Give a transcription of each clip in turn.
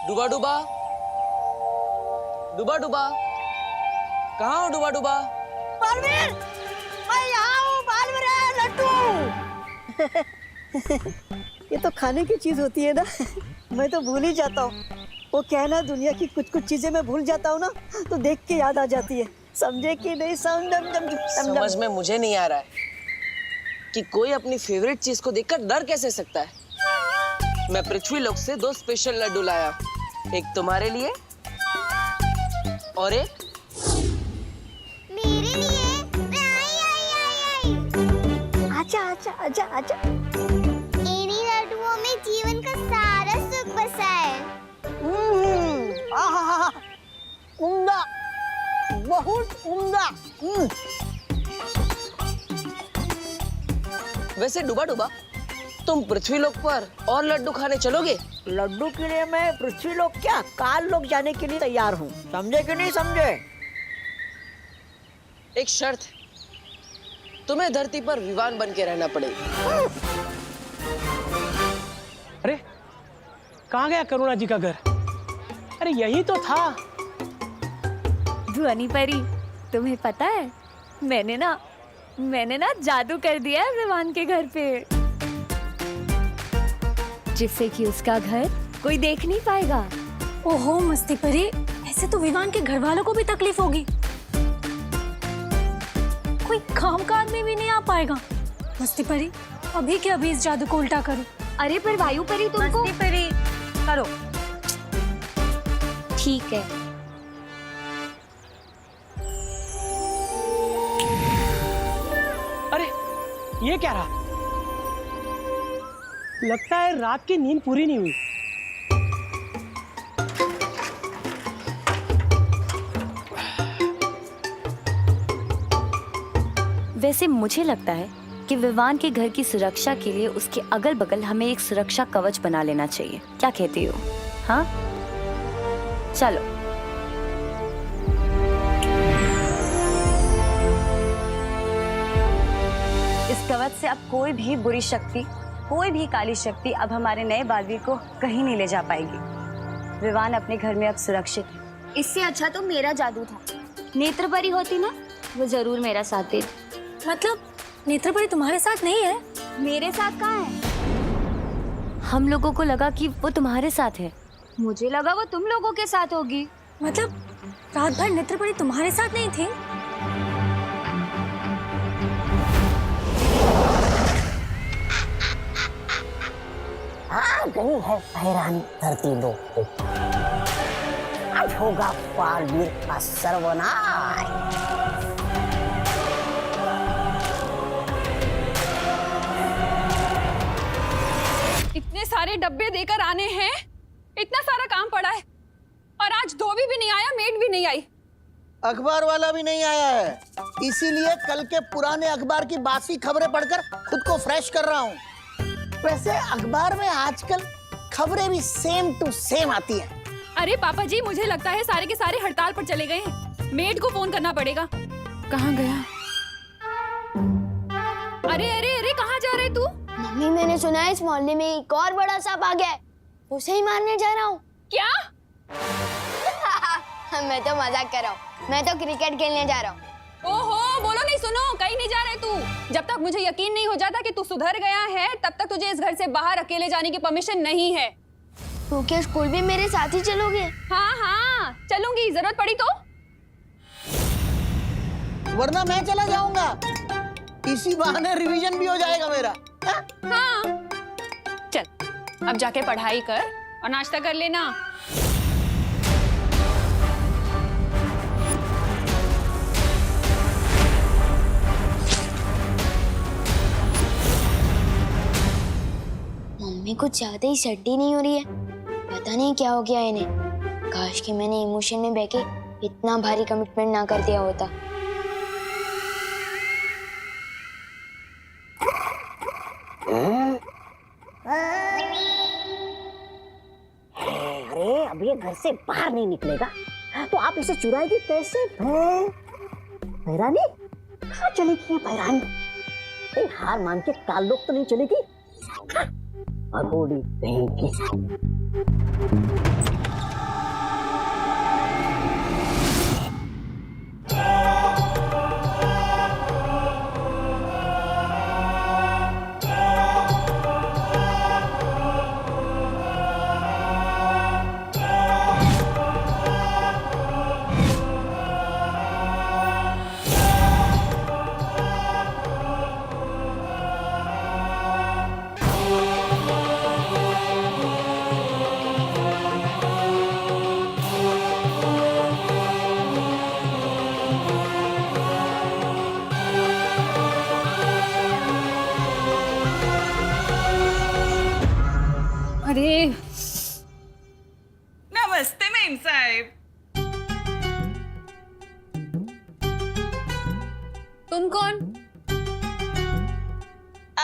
डूबा डूबा, डूबा डूबा, कहाँ हो डूबा डूबा? बालवीर, मैं यहाँ हूँ बालवीर, लड्डू। ये तो खाने की चीज होती है ना, मैं तो भूल ही जाता हूँ। वो क्या है ना, दुनिया की कुछ कुछ चीजें मैं भूल जाता हूँ ना, तो देख के याद आ जाती है। समझे कि नहीं? समझ में मुझे नहीं आ रहा है कि कोई अपनी फेवरेट चीज को देखकर डर कैसे सकता है। मैं पृथ्वी लोक से 2 स्पेशल लड्डू लाया, एक तुम्हारे लिए और एक मेरे लिए। मैं आई। आजा आजा आजा आजा। इन्हीं लड्डुओं में जीवन का सारा सुख बसा है। आहा, उम्दा, बहुत उम्दा। वैसे डूबा डूबा, तुम पृथ्वी लोक पर और लड्डू खाने चलोगे? लड्डू के लिए मैं पृथ्वी लोक क्या, काल लोक जाने के लिए तैयार हूँ। समझे कि नहीं समझे? एक शर्त है, तुम्हें धरती पर विवान बन के रहना पड़ेगा। अरे कहाँ गया करुणा जी का घर? अरे यही तो था। ध्वनि परी, तुम्हें पता है मैंने ना जादू कर दिया है विवान के घर पे, जिससे कि उसका घर कोई देख नहीं पाएगा। ओहो मस्ती परी, ऐसे तो विवान के घर वालों को भी तकलीफ होगी। कोई कामकाज में भी नहीं आ पाएगा। मस्ती परी, अभी के अभी इस जादू को उल्टा करो। अरे पर वायु परी, तुमको मस्ती परी करो। ठीक है। अरे ये क्या रहा? लगता है रात की नींद पूरी नहीं हुई। वैसे मुझे लगता है कि विवान के घर की सुरक्षा के लिए उसके अगल बगल हमें एक सुरक्षा कवच बना लेना चाहिए। क्या कहती हो? हाँ चलो। इस कवच से अब कोई भी बुरी शक्ति, कोई भी काली शक्ति अब हमारे नए बालवीर को कहीं नहीं ले जा पाएगी। विवान अपने घर में अब सुरक्षित है। इससे अच्छा तो मेरा जादू था। नेत्रपरी होती ना, वो जरूर मेरा साथ देती। मतलब नेत्रपरी तुम्हारे साथ नहीं है? मेरे साथ कहाँ है? हम लोगों को लगा कि वो तुम्हारे साथ है। मुझे लगा वो तुम लोगों के साथ होगी। मतलब रात भर नेत्रपरी तुम्हारे साथ नहीं थी? आ गई है हैरान धरती लोक को। आज होगा बालवीर का सर्वनाश। इतने सारे डब्बे देकर आने हैं, इतना सारा काम पड़ा है, और आज धोबी भी नहीं आया, मेड भी नहीं आई, अखबार वाला भी नहीं आया है। इसीलिए कल के पुराने अखबार की बासी खबरें पढ़कर खुद को फ्रेश कर रहा हूँ। वैसे अखबार में आजकल खबरें भी सेम टू सेम आती हैं। अरे पापा जी, मुझे लगता है सारे के सारे हड़ताल पर चले गए हैं। मेड को फोन करना पड़ेगा। कहाँ गया? अरे अरे अरे, कहाँ जा रहे तू? मम्मी, मैंने सुना है इस मोहल्ले में एक और बड़ा सांप आ गया है, उसे ही मारने जा रहा हूँ। क्या? मैं तो मजाक कर रहा हूँ, मैं तो क्रिकेट खेलने जा रहा हूँ। ओहो, बोलो नहीं, सुनो, कहीं नहीं जा रहे तू। जब तक मुझे यकीन नहीं हो जाता कि तू सुधर गया है, तब तक तुझे इस घर से बाहर अकेले जाने की परमिशन नहीं है। तो क्या स्कूल भी मेरे साथ ही चलोगे? हाँ हाँ चलूंगी, जरूरत पड़ी तो। वरना मैं चला जाऊंगा, इसी बहाने रिवीजन भी हो जाएगा मेरा। हाँ चल, अब जाके पढ़ाई कर और नाश्ता कर लेना। मम्मी कुछ ज्यादा ही सर्दी नहीं हो रही है, पता नहीं क्या हो गया इन्हें। काश कि मैंने इमोशन में बहके इतना भारी कमिटमेंट ना कर दिया होता। अरे अब ये घर से बाहर नहीं निकलेगा तो आप इसे चुराएगी कैसे? भैरानी कहाँ चली गई भैरानी? हार मान के काल लोग तो नहीं चलेगी? अगोड़ी कहीं की।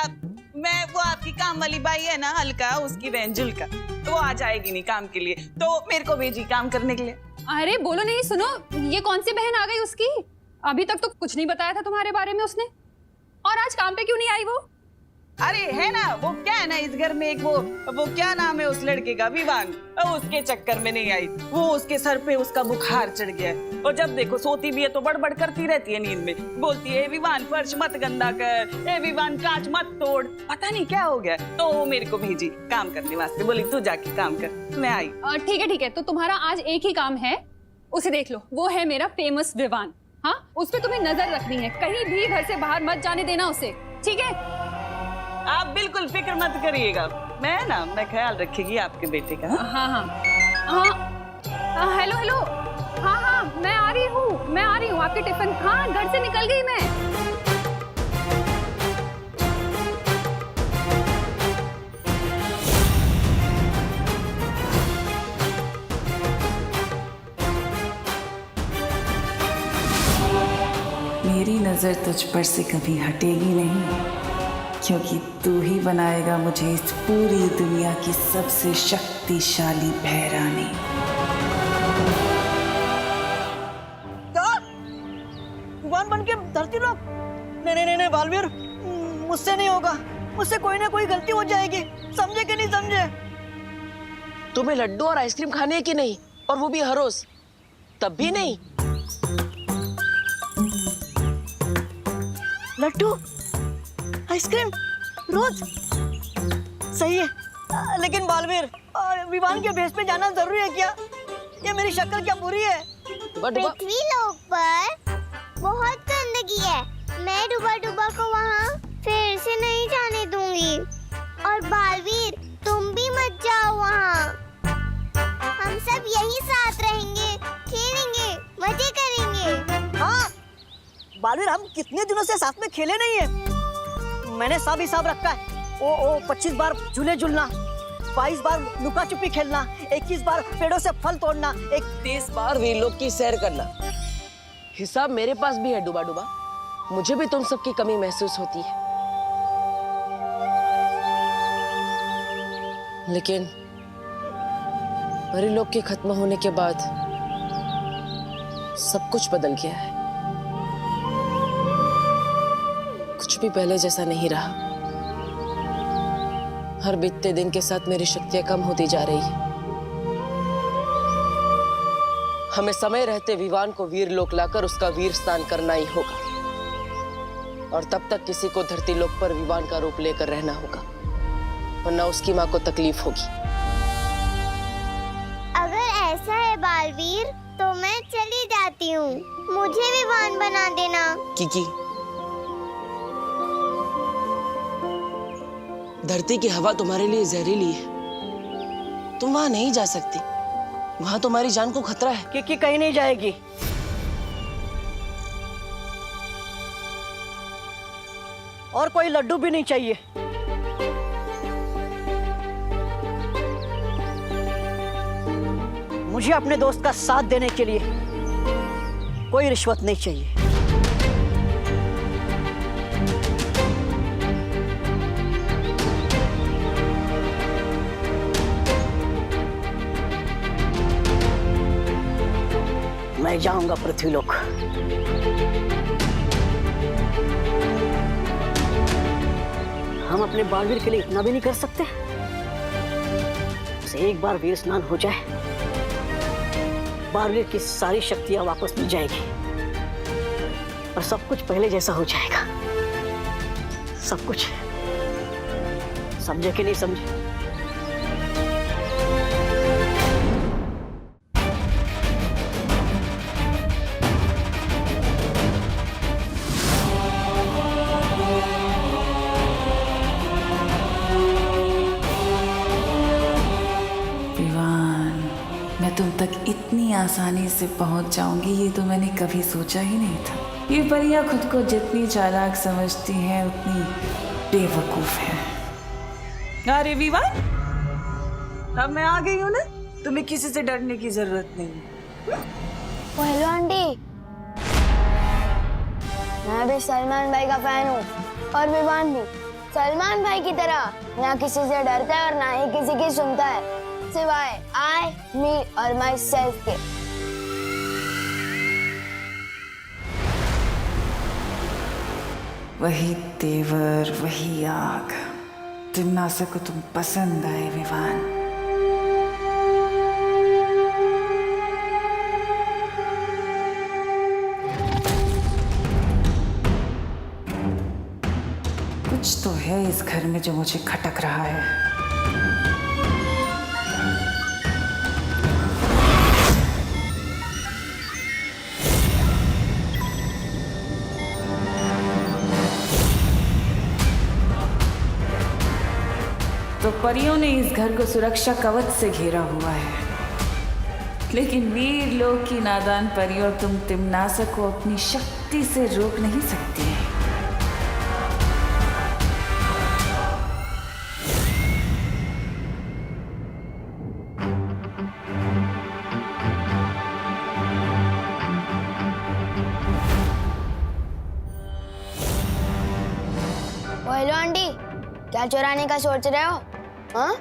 मैं वो आपकी काम वाली बाई है ना अलका, उसकी बहन जुल्का, तो वो आ जाएगी नहीं काम के लिए, तो मेरे को भेजी काम करने के लिए। अरे बोलो नहीं, सुनो, ये कौन सी बहन आ गई उसकी? अभी तक तो कुछ नहीं बताया था तुम्हारे बारे में उसने, और आज काम पे क्यों नहीं आई वो? अरे है ना, वो क्या है ना, इस घर में एक वो क्या नाम है उस लड़के का, विवान, उसके चक्कर में नहीं आई। वो उसके सर पे उसका बुखार चढ़ गया है, और जब देखो सोती भी है तो बड़बड़ करती रहती है नींद में, बोलती है विवान फर्श मत गंदा कर, ए विवान कांच मत तोड़, पता नहीं क्या हो गया। तो वो मेरे को भेजी काम करने वास्ते, बोली तू जाके काम कर। मैं आई। ठीक है, तो तुम्हारा आज एक ही काम है, उसे देख लो, वो है मेरा फेमस विवान। हाँ, उस पर तुम्हें नजर रखनी है, कहीं भी घर से बाहर मत जाने देना उसे, ठीक है? आप बिल्कुल फिक्र मत करिएगा, मैं ख्याल रखेगी आपके बेटे का। हाँ, हेलो, हाँ, मैं आ रही हूँ आपके टिफिन। हाँ, घर से निकल गई मैं। मेरी नजर तुझ पर से कभी हटेगी नहीं, क्योंकि तू ही बनाएगा मुझे इस पूरी दुनिया की सबसे शक्तिशाली भैरानी। भगवान बन के धरती लोग? नहीं बालवीर, मुझसे नहीं होगा, मुझसे कोई ना कोई गलती हो जाएगी, समझे कि नहीं समझे? तुम्हें लड्डू और आइसक्रीम खाने की नहीं, और वो भी हर रोज, तब भी नहीं? लड्डू आइसक्रीम रोज सही है, लेकिन बालवीर, विवान के भेष पे जाना जरूरी है क्या? ये मेरी शक्ल क्या बुरी है? पृथ्वी लोक पर बहुत गंदगी है, मैं डुबा को वहाँ फिर से नहीं जाने दूंगी। और बालवीर, तुम भी मत जाओ वहाँ, हम सब यहीं साथ रहेंगे, खेलेंगे, मजे करेंगे। हाँ बालवीर, हम कितने दिनों से साथ में खेले नहीं है। मैंने सब हिसाब रखा है। ओ 25 बार झूले झूलना, 22 बार लुका छुपी खेलना, 21 बार पेड़ों से फल तोड़ना, 30 बार वीरलोक की सैर करना। हिसाब मेरे पास भी है डुबा, मुझे भी तुम सबकी कमी महसूस होती है, लेकिन वीरलोक के खत्म होने के बाद सब कुछ बदल गया है। कुछ भी पहले जैसा नहीं रहा। हर बीतते दिन के साथ मेरी शक्तियां कम होती जा रही है। हमें समय रहते विवान को वीरलोक लाकर उसका वीर स्नान करना ही होगा, और तब तक किसी को धरती लोक पर विवान का रूप लेकर रहना होगा, वरना उसकी माँ को तकलीफ होगी। अगर ऐसा है बालवीर, तो मैं चली जाती हूँ, मुझे विवान बना देना। किकी, धरती की हवा तुम्हारे लिए जहरीली है, तुम वहां नहीं जा सकती, वहां तुम्हारी जान को खतरा है। किकी कहीं नहीं जाएगी। और कोई लड्डू भी नहीं चाहिए। मुझे अपने दोस्त का साथ देने के लिए कोई रिश्वत नहीं चाहिए। मैं जाऊंगा पृथ्वीलोक। हम अपने बालवीर के लिए इतना भी नहीं कर सकते? बस एक बार वीर स्नान हो जाए, बालवीर की सारी शक्तियां वापस मिल जाएगी और सब कुछ पहले जैसा हो जाएगा। सब कुछ। समझे कि नहीं समझे? तुम तक इतनी आसानी से पहुंच जाऊंगी, ये तो मैंने कभी सोचा ही नहीं था। ये परियां खुद को जितनी चालाक समझती हैं, उतनी बेवकूफ हैं। अरे विवान, अब मैं आ गई हूँ ना, तुम्हें किसी से डरने की जरूरत नहीं। हेलो आंटी, मैं भी सलमान भाई का फैन हूँ और विवान भी। सलमान भाई की तरह ना किसी से डरता है और ना ही किसी की सुनता है, सिवाय आई, मी और माई सेल्फ के। वही तेवर, वही आग। तिम्नासा को तुम पसंद आए विवान। कुछ तो है इस घर में जो मुझे खटक रहा है। तो परियों ने इस घर को सुरक्षा कवच से घेरा हुआ है, लेकिन वीर लोक की नादान परियों तुम तिम्नासा को अपनी शक्ति से रोक नहीं सकती। हेलो आंटी, क्या चुराने का सोच रहे हो? हाँ?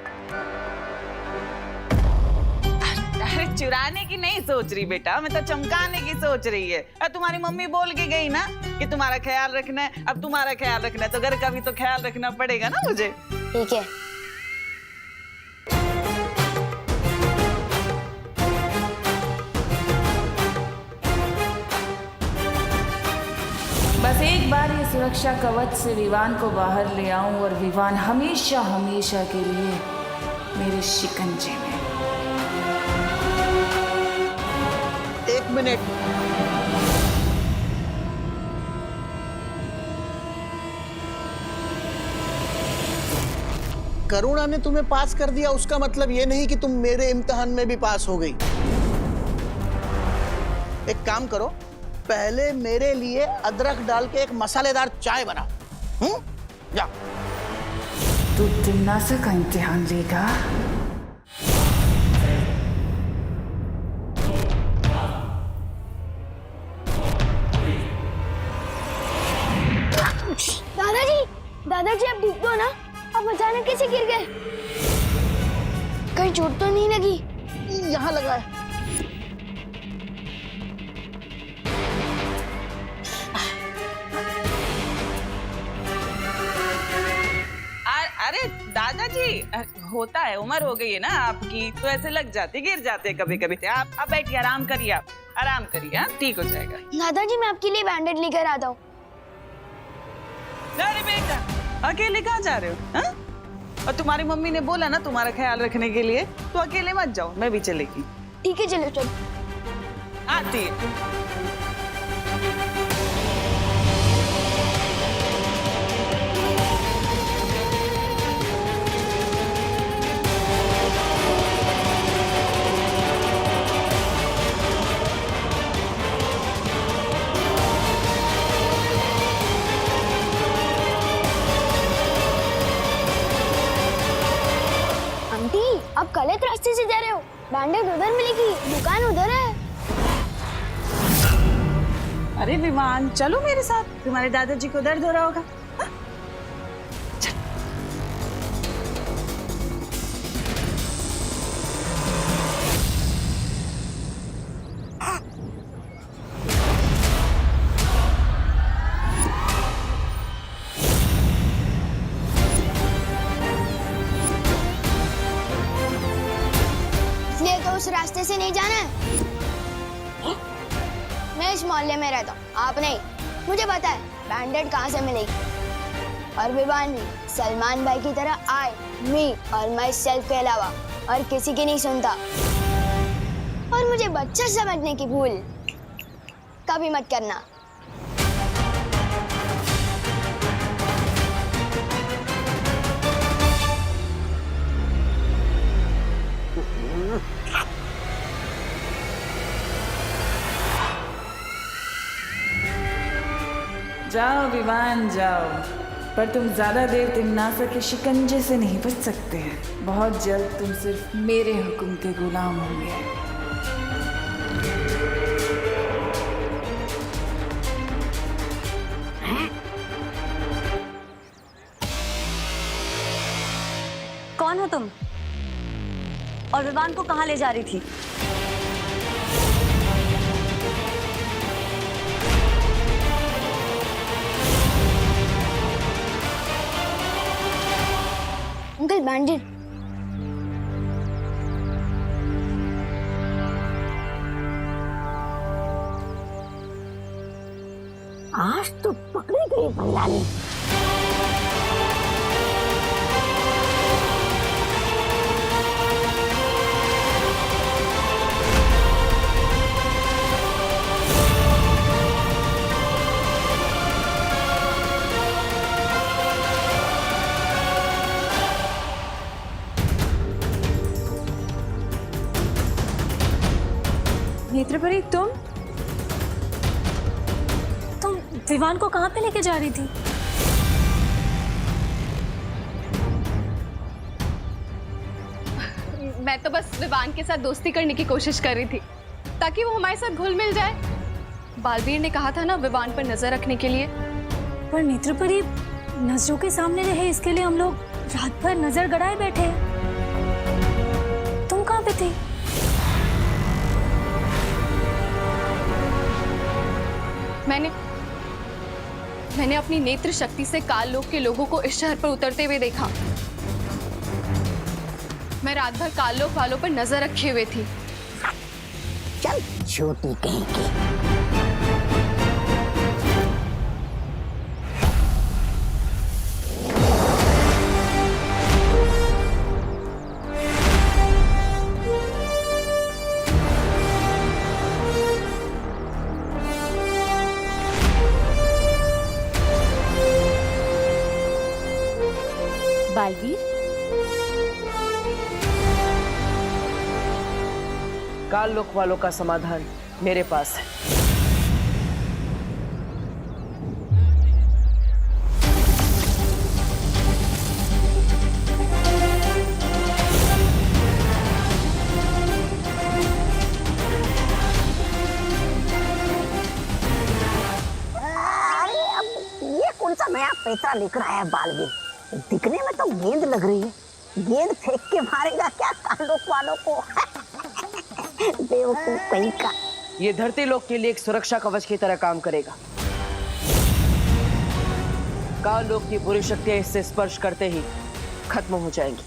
अरे चुराने की नहीं सोच रही बेटा, मैं तो चमकाने की सोच रही है। अब तुम्हारी मम्मी बोल के गई ना कि तुम्हारा ख्याल रखना है। अब तुम्हारा ख्याल रखना है तो घर का भी तो ख्याल रखना पड़ेगा ना मुझे। ठीक है। बस एक बार ये सुरक्षा कवच से विवान को बाहर ले आऊं और विवान हमेशा हमेशा के लिए मेरे शिकंजे में। एक मिनट, करुणा ने तुम्हें पास कर दिया उसका मतलब ये नहीं कि तुम मेरे इम्तिहान में भी पास हो गई। एक काम करो, पहले मेरे लिए अदरक डाल के एक मसालेदार चाय बना। जा। तू तिम्नासा का इम्तिहान लेगा? दादाजी आप ठीक हो ना? आप अचानक कैसे गिर गए? कहीं चोट तो नहीं लगी? यहाँ लगा है। अरे दादाजी, होता है, उम्र हो गई है ना आपकी, तो ऐसे लग जाते, गिर जाते कभी कभी। आप बैठिए, आराम करिए, आप आराम करिए, ठीक हो जाएगा। दादाजी मैं आपके लिए बैंडेड लेकर आता हूँ। अरे बेटा, अकेले कहाँ जा रहे हो? हा? और तुम्हारी मम्मी ने बोला ना तुम्हारा ख्याल रखने के लिए, तो अकेले मत जाओ, मैं भी चलेगी। ठीक है, चलो चलो। आती है। आप गलत रास्ते से जा रहे हो। बैंडेड उधर मिलेगी, दुकान उधर है। अरे विमान, चलो मेरे साथ, तुम्हारे दादाजी को दर्द हो रहा होगा। उस रास्ते से नहीं जाना है। मैं इस मोहल्ले में रहता हूँ, आप नहीं। मुझे पता है बैंडेड कहाँ से मिलेगी। और विवान भी सलमान भाई की तरह आई, मी और माई सेल्फ के अलावा और किसी की नहीं सुनता। और मुझे बच्चा समझने की भूल कभी मत करना। जाओ विवान जाओ, पर तुम ज्यादा देर तिम्नासा के शिकंजे से नहीं बच सकते हैं। बहुत जल्द तुम सिर्फ मेरे हुक्म के गुलाम होंगे। कौन हो तुम? और विवान को कहाँ ले जा रही थी? अंकल बैंडेड। आज तो पकड़ी गई भैयानी। नेत्रपरी, तुम विवान को कहाँ पे लेके जा रही थी? मैं तो बस विवान के साथ दोस्ती करने की कोशिश कर रही थी ताकि वो हमारे साथ घुल मिल जाए। बालवीर ने कहा था ना विवान पर नजर रखने के लिए। पर नेत्रपरी, नजरों के सामने रहे इसके लिए हम लोग रात भर नजर गड़ाए बैठे हैं। तुम कहाँ पे थी? मैंने अपनी नेत्र शक्ति से काल लोक के लोगों को इस शहर पर उतरते हुए देखा। मैं रात भर काल लोक वालों पर नजर रखे हुए थी। चल छोटी कहेंगी। बालवीर, काल लोक वालों का समाधान मेरे पास है। ये कौन सा नया पैसा लेकर आया बालवीर? दिखने में तो गेंद लग रही है। गेंद फेंक के मारेगा क्या काल लोक वालों को? बेवकूफ कहीं का। ये धरती लोक के लिए एक सुरक्षा कवच की तरह काम करेगा। काल लोक की बुरी शक्तियां इससे स्पर्श करते ही खत्म हो जाएंगी।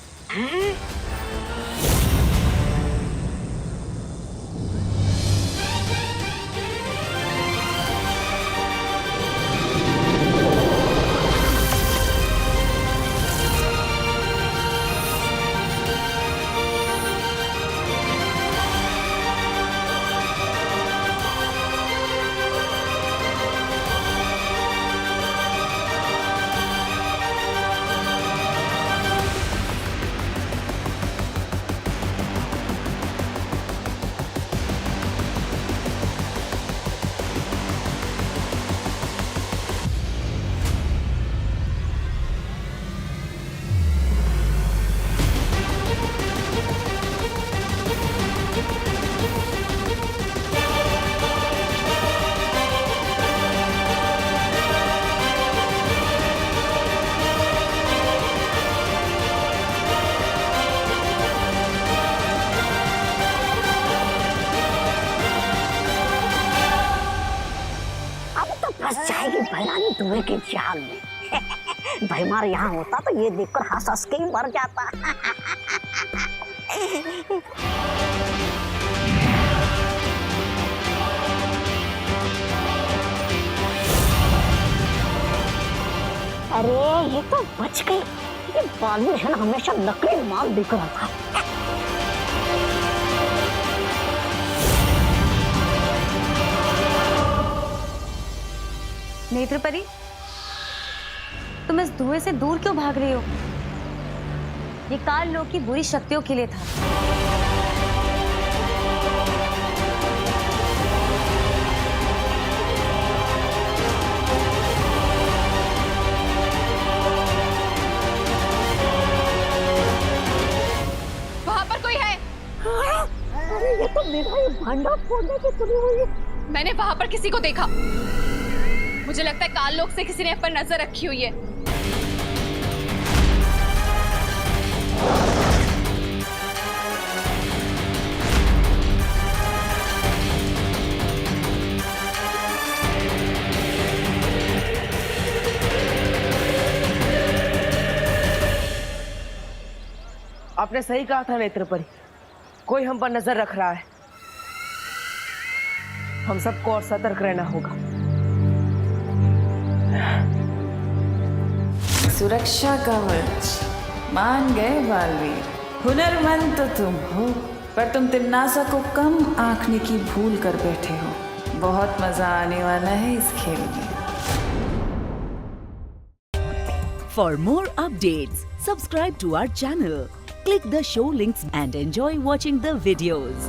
फंस जाएगी भैरानी धुएं के जाल में। भैमार यहाँ होता तो ये देखकर हंस हंस के ही मर जाता। अरे ये तो बच गई। ये बालवीर है ना, हमेशा नकली माल देकर आता है। नेत्रपरी, तुम इस धुएं से दूर क्यों भाग रही हो? ये काल लोक की बुरी शक्तियों के लिए था। वहां पर कोई है? अरे ये तो मेरा ये भांडा फोड़ने की तुली हुई है। मैंने वहां पर किसी को देखा। मुझे लगता है काल लोक से किसी ने पर नजर रखी हुई है। आपने सही कहा था नेत्रपरी, कोई हम पर नजर रख रहा है। हम सबको और सतर्क रहना होगा। सुरक्षा कवच, मान गए बालवीर। हुनरमंद तो तुम हो, पर तुम तिम्नासा को कम आंकने की भूल कर बैठे हो। बहुत मजा आने वाला है इस खेल में। For more updates, subscribe to our channel, click the show links and enjoy watching the videos.